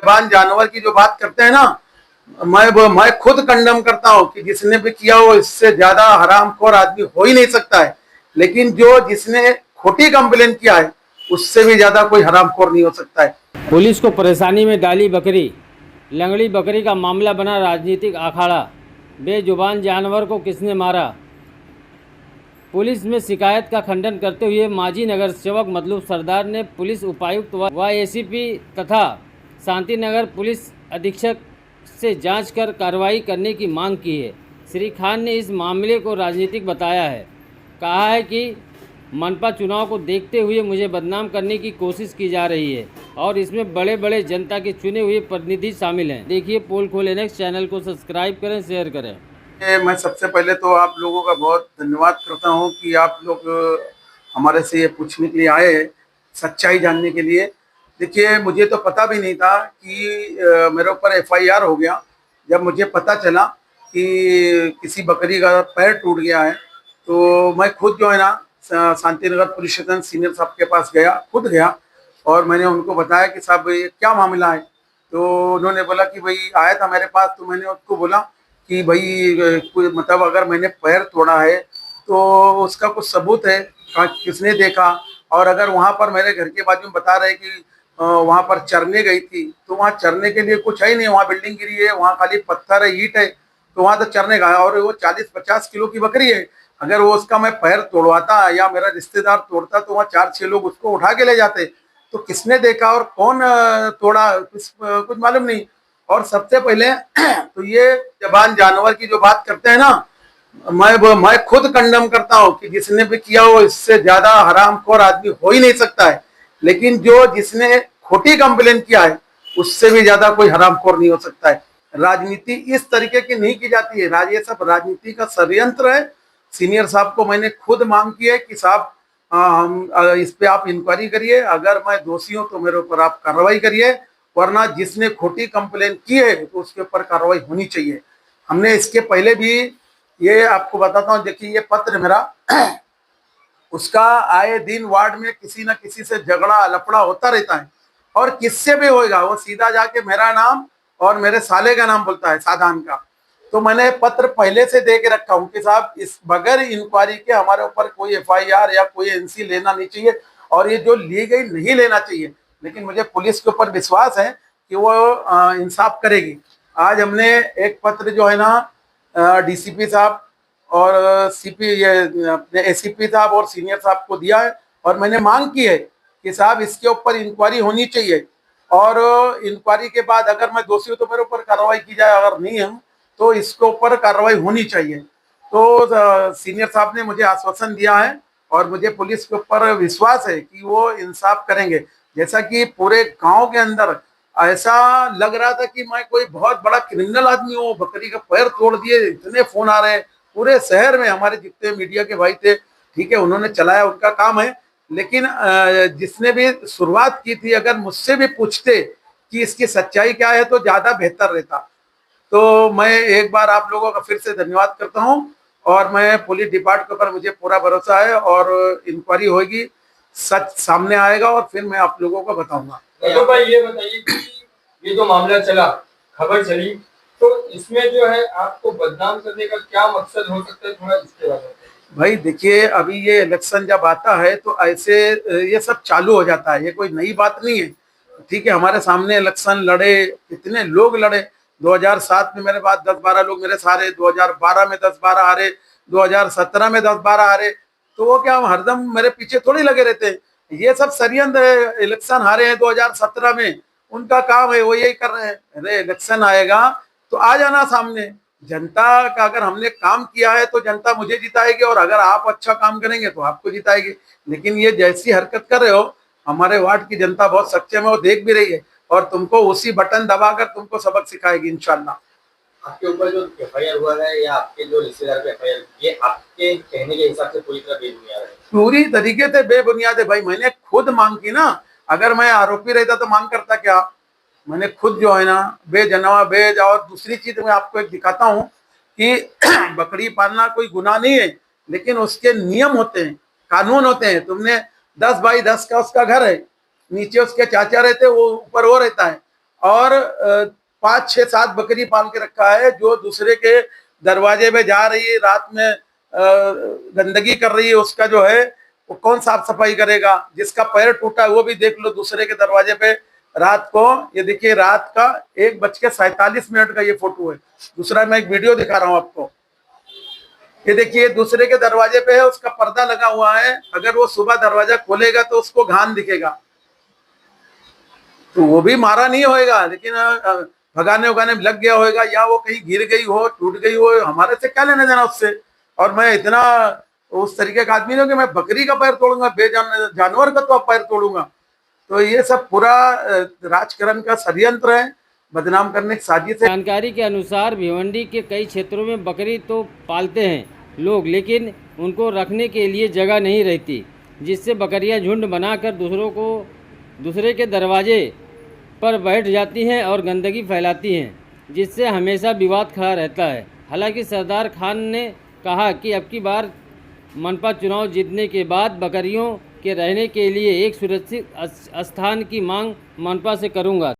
जवान जानवर की जो बात करते हैं ना, मैं खुद कंडम करता हूँ कि जिसने भी किया हो इससे ज्यादा हरामखोर आदमी हो ही नहीं सकता है। लेकिन जो जिसने खोटी कंप्लेन किया है उससे भी ज्यादा कोई हरामखोर नहीं हो सकता है। पुलिस को परेशानी में डाली बकरी। लंगड़ी बकरी का मामला बना राजनीतिक अखाड़ा। बेजुबान जानवर को किसने मारा। पुलिस में शिकायत का खंडन करते हुए मांझी नगर सेवक मतलूब सरदार ने पुलिस उपायुक्त व एसीपी तथा शांति नगर पुलिस अधीक्षक से जांच कर कार्रवाई करने की मांग की है। श्री खान ने इस मामले को राजनीतिक बताया है। कहा है कि मनपा चुनाव को देखते हुए मुझे बदनाम करने की कोशिश की जा रही है और इसमें बड़े बड़े जनता के चुने हुए प्रतिनिधि शामिल हैं। देखिए पोल खोले नेक्स्ट चैनल को सब्सक्राइब करें, शेयर करें। मैं सबसे पहले तो आप लोगों का बहुत धन्यवाद करता हूं कि आप लोग हमारे से ये पूछने के लिए आए हैं, सच्चाई जानने के लिए। देखिए, मुझे तो पता भी नहीं था कि मेरे ऊपर एफआईआर हो गया। जब मुझे पता चला कि किसी बकरी का पैर टूट गया है तो मैं खुद जो है ना Shanti Nagar police station senior साहब के पास गया, खुद गया और मैंने उनको बताया कि साहब ये क्या मामला है। तो उन्होंने बोला कि भाई आया था मेरे पास, तो मैंने उसको बोला कि भाई मतलब अगर मैंने पैर तोड़ा है तो उसका कुछ सबूत है, किसने देखा। और अगर वहाँ पर मेरे घर के बाजू में बता रहे कि वहाँ पर चरने गई थी, तो वहाँ चरने के लिए कुछ है ही नहीं, वहाँ बिल्डिंग गिरी है, वहाँ खाली पत्थर है, ईंट है, तो वहाँ तो चरने का है। और वो 40-50 किलो की बकरी है। अगर वो उसका मैं पैर तोड़वाता या मेरा रिश्तेदार तोड़ता तो वहाँ 4-6 लोग उसको उठा के ले जाते। तो किसने देखा और कौन तोड़ा कुछ मालूम नहीं। और सबसे पहले तो ये जवान जानवर की जो बात करते हैं ना, मैं खुद कंडम करता हूँ कि जिसने भी किया हो इससे ज्यादा हरामखोर आदमी हो ही नहीं सकता है। लेकिन जो जिसने खोटी कंप्लेन किया है उससे भी ज्यादा कोई हरामखोर नहीं हो सकता है। राजनीति इस तरीके की नहीं की जाती है, ये सब राजनीति का षड्यंत्र है। सीनियर साहब को मैंने खुद मांग की है कि साहब हम इस पे आप इंक्वायरी करिए, अगर मैं दोषी हूं तो मेरे ऊपर आप कार्रवाई करिए, वरना जिसने खोटी कंप्लेन की है तो उसके ऊपर कार्रवाई होनी चाहिए। हमने इसके पहले भी, ये आपको बताता हूँ, देखिए ये पत्र मेरा उसका आए दिन वार्ड में किसी न किसी से झगड़ा लफड़ा होता रहता है और किससे भी होएगा वो सीधा जाके मेरा नाम और मेरे साले का नाम बोलता है, साधान का। तो मैंने पत्र पहले से दे के रखा हूँ कि साहब इस बगैर इंक्वायरी के हमारे ऊपर कोई एफआईआर या कोई एनसी लेना नहीं चाहिए और ये जो ली गई नहीं लेना चाहिए। लेकिन मुझे पुलिस के ऊपर विश्वास है कि वो इंसाफ करेगी। आज हमने एक पत्र जो है ना डीसीपी साहब और सीपी ये अपने एसीपी साहब और सीनियर साहब को दिया है और मैंने मांग की है कि साहब इसके ऊपर इंक्वायरी होनी चाहिए और इंक्वायरी के बाद अगर मैं दोषी हूँ तो मेरे ऊपर कार्रवाई की जाए, अगर नहीं हूँ तो इसके ऊपर कार्रवाई होनी चाहिए। तो सीनियर साहब ने मुझे आश्वासन दिया है और मुझे पुलिस के ऊपर विश्वास है कि वो इंसाफ करेंगे। जैसा कि पूरे गांव के अंदर ऐसा लग रहा था कि मैं कोई बहुत बड़ा क्रिमिनल आदमी हूँ, बकरी का पैर तोड़ दिए, इतने फोन आ रहे हैं पूरे शहर में। हमारे जितने मीडिया के भाई थे, ठीक है, उन्होंने चलाया, उनका काम है। लेकिन जिसने भी शुरुआत की थी, अगर मुझसे भी पूछते कि इसकी सच्चाई क्या है तो ज्यादा बेहतर रहता। तो मैं एक बार आप लोगों का फिर से धन्यवाद करता हूं और मैं पुलिस डिपार्टमेंट पर मुझे पूरा भरोसा है और इंक्वायरी होगी, सच सामने आएगा और फिर मैं आप लोगों को बताऊंगा। तो भाई ये बताइए कि ये जो मामला चला, खबर चली, तो इसमें जो है आपको बदनाम करने का क्या मकसद हो सकता है, थोड़ा इसके बारे में। भाई देखिए, अभी ये इलेक्शन जब आता है तो ऐसे ये सब चालू हो जाता है, ये कोई नई बात नहीं है। ठीक है, हमारे सामने इलेक्शन लड़े, कितने लोग लड़े। 2007 में मेरे बाद 10-12 लोग मेरे सारे, 2012 में 10-12 हारे, 2017 में 10-12 हारे। तो वो क्या, हम हरदम मेरे पीछे थोड़ी लगे रहते हैं। ये सब षड्यंत्र है। इलेक्शन हारे हैं 2017 में, उनका काम है, वो यही कर रहे हैं। अरे इलेक्शन आएगा तो आ जाना सामने। जनता का अगर हमने काम किया है तो जनता मुझे जिताएगी और अगर आप अच्छा काम करेंगे तो आपको जिताएगी। लेकिन ये जैसी हरकत कर रहे हो, हमारे वार्ड की जनता बहुत सक्षम है, वो देख भी रही है और तुमको उसी बटन दबाकर तुमको सबक सिखाएगी इंशाल्लाह। आपके ऊपर जो एफआईआर हुआ है या आपके जो रिश्तेदार पे एफआईआर, ये आपके कहने के हिसाब से पूरी तरह बेबुनियाद है? पूरी तरीके से बेबुनियाद है भाई। मैंने खुद मांग की ना, अगर मैं आरोपी रहता तो मांग करता क्या। मैंने खुद जो है ना बेजनवा बेज। और दूसरी चीज मैं आपको एक दिखाता हूँ कि बकरी पालना कोई गुनाह नहीं है, लेकिन उसके नियम होते हैं, कानून होते हैं। तुमने 10 बाई 10 का उसका घर है, नीचे उसके चाचा रहते, वो ऊपर वो रहता है। और 5 6 7 बकरी पाल के रखा है, जो दूसरे के दरवाजे पे जा रही है रात में, गंदगी कर रही है, उसका जो है वो कौन साफ सफाई करेगा। जिसका पैर टूटा है वो भी देख लो दूसरे के दरवाजे पे रात को। ये देखिए रात का 1:47 का ये फोटो है। दूसरा मैं एक वीडियो दिखा रहा हूँ आपको। ये देखिए दूसरे के दरवाजे पे है, उसका पर्दा लगा हुआ है, अगर वो सुबह दरवाजा खोलेगा तो उसको घान दिखेगा, तो वो भी मारा नहीं होएगा, लेकिन भगाने उगाने में लग गया होएगा, या वो कहीं गिर गई हो, टूट गई हो, हमारे से क्या लेना देना उससे। और मैं इतना उस तरीके का आदमी नहीं हूं कि मैं बकरी का पैर तोड़ूंगा, जानवर का तो पैर तोड़ूंगा। तो ये सब पूरा राजकरण का षड्यंत्र है, बदनाम करने की साजिश है। जानकारी के अनुसार भिवंडी के कई क्षेत्रों में बकरी तो पालते हैं लोग, लेकिन उनको रखने के लिए जगह नहीं रहती, जिससे बकरियां झुंड बनाकर दूसरे के दरवाजे पर बैठ जाती हैं और गंदगी फैलाती हैं, जिससे हमेशा विवाद खड़ा रहता है। हालांकि सरदार खान ने कहा कि अब की बार मनपा चुनाव जीतने के बाद बकरियों के रहने के लिए एक सुरक्षित स्थान की मांग मनपा से करूंगा।